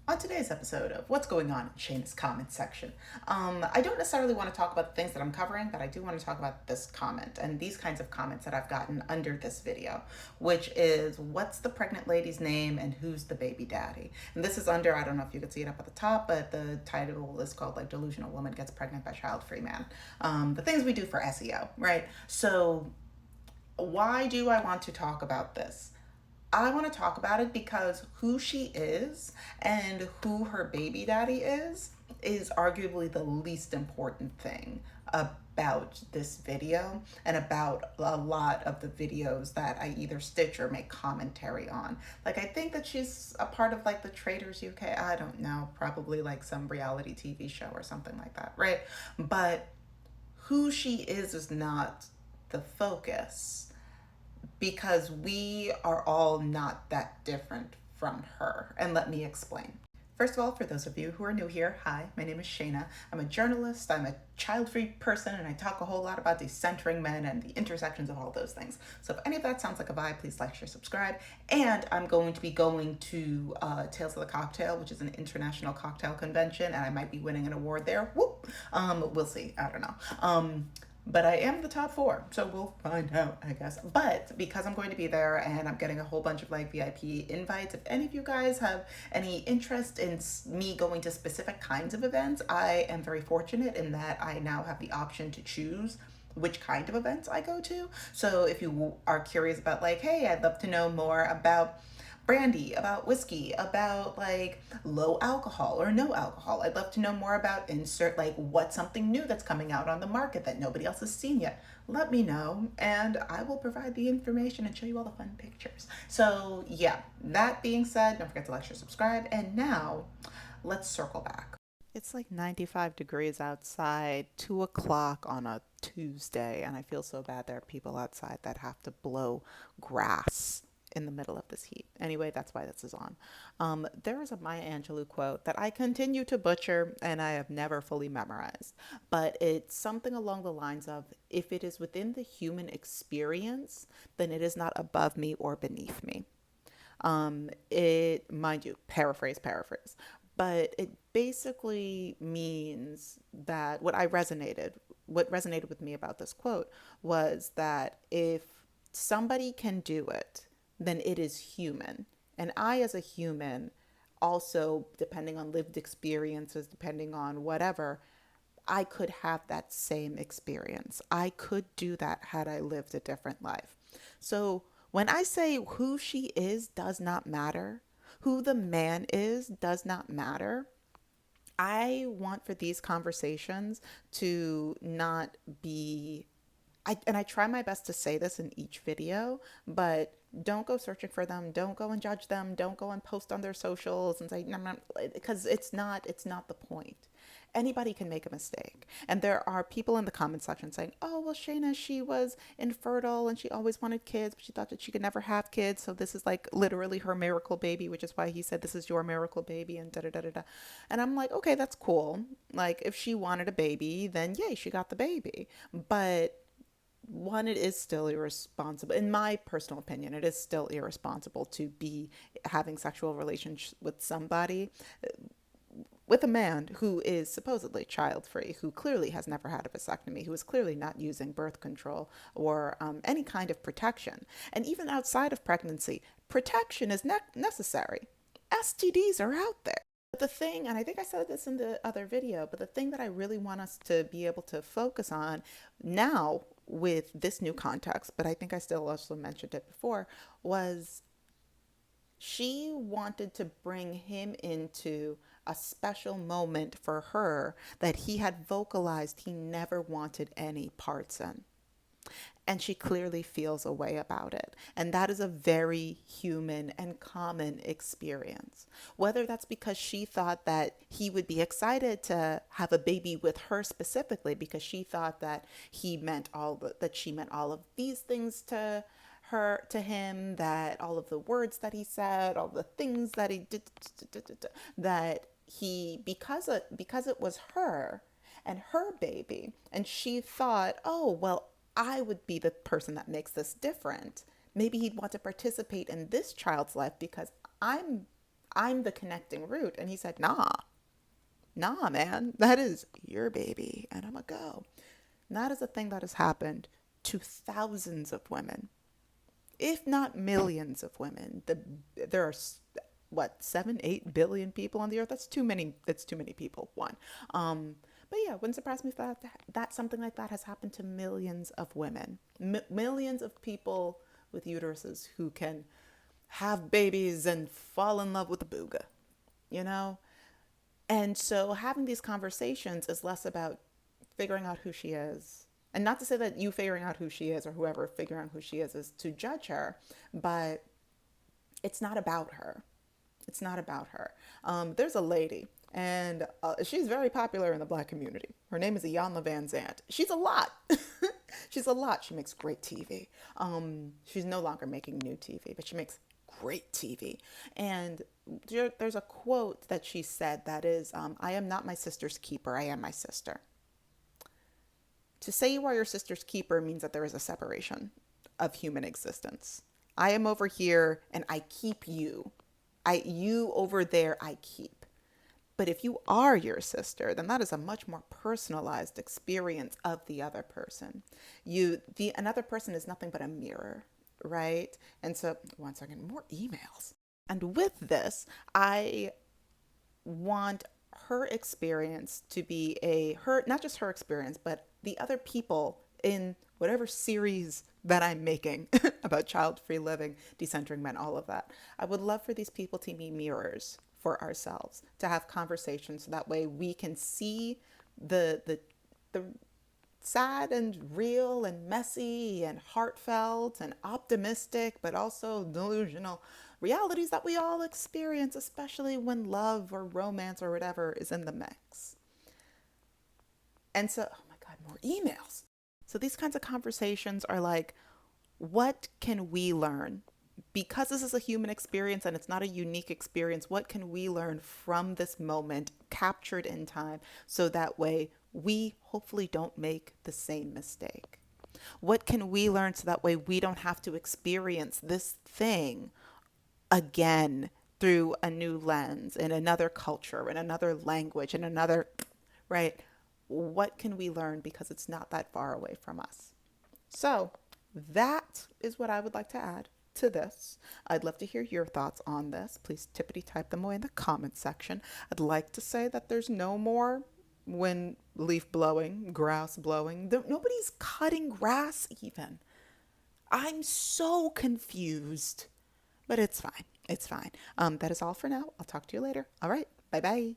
On today's episode of What's Going On in Shayna's comment section, I don't necessarily want to talk about the things that I'm covering, but I do want to talk about this comment and these kinds of comments that I've gotten under this video, which is what's the pregnant lady's name and who's the baby daddy? And this is under, I don't know if you can see it up at the top, but the title is called like Delusional Woman Gets Pregnant by Child-Free Man. The things we do for SEO, right? So why do I want to talk about this? I want to talk about it because who she is and who her baby daddy is arguably the least important thing about this video and about a lot of the videos that I either stitch or make commentary on. Like, I think that she's a part of like the Traders UK. I don't know, probably like some reality TV show or something like that, right? But who she is not the focus because we are all not that different from her. And let me explain. First of all, for those of you who are new here, hi, my name is Shayna. I'm a journalist, I'm a child-free person, and I talk a whole lot about decentering men and the intersections of all those things. So if any of that sounds like a vibe, please like, share, subscribe. And I'm going to be going to Tales of the Cocktail, which is an international cocktail convention, and I might be winning an award there. Whoop! We'll see, I don't know. But I am the top four, so we'll find out, I guess. But because I'm going to be there and I'm getting a whole bunch of like VIP invites, if any of you guys have any interest in me going to specific kinds of events, I am very fortunate in that I now have the option to choose which kind of events I go to. So if you are curious about like, hey, I'd love to know more about brandy, about whiskey, about like low alcohol or no alcohol. I'd love to know more about insert like what's something new that's coming out on the market that nobody else has seen yet. Let me know and I will provide the information and show you all the fun pictures. So yeah, that being said, don't forget to like, share, subscribe. And now let's circle back. It's like 95 degrees outside, 2 o'clock on a Tuesday, and I feel so bad there are people outside that have to blow grass in the middle of this heat. Anyway, that's why this is on. There is a Maya Angelou quote that I continue to butcher and I have never fully memorized, but it's something along the lines of if it is within the human experience, then it is not above me or beneath me. It, mind you, paraphrase, but it basically means that what resonated with me about this quote was that if somebody can do it, then it is human. And I, as a human, also, depending on lived experiences, depending on whatever, I could have that same experience. I could do that had I lived a different life. So when I say who she is does not matter, who the man is does not matter, I want for these conversations to not be and I try my best to say this in each video, but don't go searching for them. Don't go and judge them. Don't go and post on their socials and say, no, no, because it's not the point. Anybody can make a mistake. And there are people in the comment section saying, oh, well, Shayna, she was infertile and she always wanted kids, but she thought that she could never have kids. So this is like literally her miracle baby, which is why he said, this is your miracle baby and da da da da da. And I'm like, okay, that's cool. Like, if she wanted a baby, then yay, she got the baby. But one, it is still irresponsible. In my personal opinion, it is still irresponsible to be having sexual relations with somebody, with a man who is supposedly child free, who clearly has never had a vasectomy, who is clearly not using birth control or any kind of protection. And even outside of pregnancy, protection is necessary. STDs are out there. But the thing, and I think I said this in the other video, but the thing that I really want us to be able to focus on now with this new context, but I think I still also mentioned it before, was she wanted to bring him into a special moment for her that he had vocalized he never wanted any parts in. And she clearly feels a way about it. And that is a very human and common experience. Whether that's because she thought that he would be excited to have a baby with her specifically because she thought that she meant all of these things to him, that all of the words that he said, all the things that he did, that he, because it was her and her baby, and she thought, oh, well, I would be the person that makes this different. Maybe he'd want to participate in this child's life because I'm I'm the connecting root. And he said, nah, man, that is your baby. And I'm going to go. And that is a thing that has happened to thousands of women, if not millions of women. There are what, 7-8 billion people on the earth. That's too many. That's too many people. One. But yeah, wouldn't surprise me if that something like that has happened to millions of women, millions of people with uteruses who can have babies and fall in love with a booga, you know. And so having these conversations is less about figuring out who she is. And not to say that you figuring out who she is or whoever figuring out who she is to judge her, but it's not about her. It's not about her. There's a lady, and she's very popular in the Black community. Her name is Iyanla Van Zant. She's a lot. She's a lot. She makes great TV. She's no longer making new TV, but she makes great TV. And there's a quote that she said that is, I am not my sister's keeper. I am my sister. To say you are your sister's keeper means that there is a separation of human existence. I am over here and I keep you. You over there, I keep. But if you are your sister, then that is a much more personalized experience of the other person. Another person is nothing but a mirror, right? And so, one second, more emails. And with this, I want her experience to be not just her experience, but the other people in whatever series that I'm making about child-free living, decentering men, all of that. I would love for these people to be mirrors for ourselves, to have conversations so that way we can see the sad and real and messy and heartfelt and optimistic, but also delusional realities that we all experience, especially when love or romance or whatever is in the mix. And so, oh my God, more emails. So these kinds of conversations are like, what can we learn? Because this is a human experience and it's not a unique experience, what can we learn from this moment captured in time so that way we hopefully don't make the same mistake? What can we learn so that way we don't have to experience this thing again through a new lens, in another culture, in another language, in another, right? What can we learn because it's not that far away from us? So that is what I would like to add to this. I'd love to hear your thoughts on this. Please tippity type them away in the comment section. I'd like to say that there's no more wind, leaf blowing, grass blowing. Nobody's cutting grass even. I'm so confused, but it's fine. It's fine. That is all for now. I'll talk to you later. All right. Bye-bye.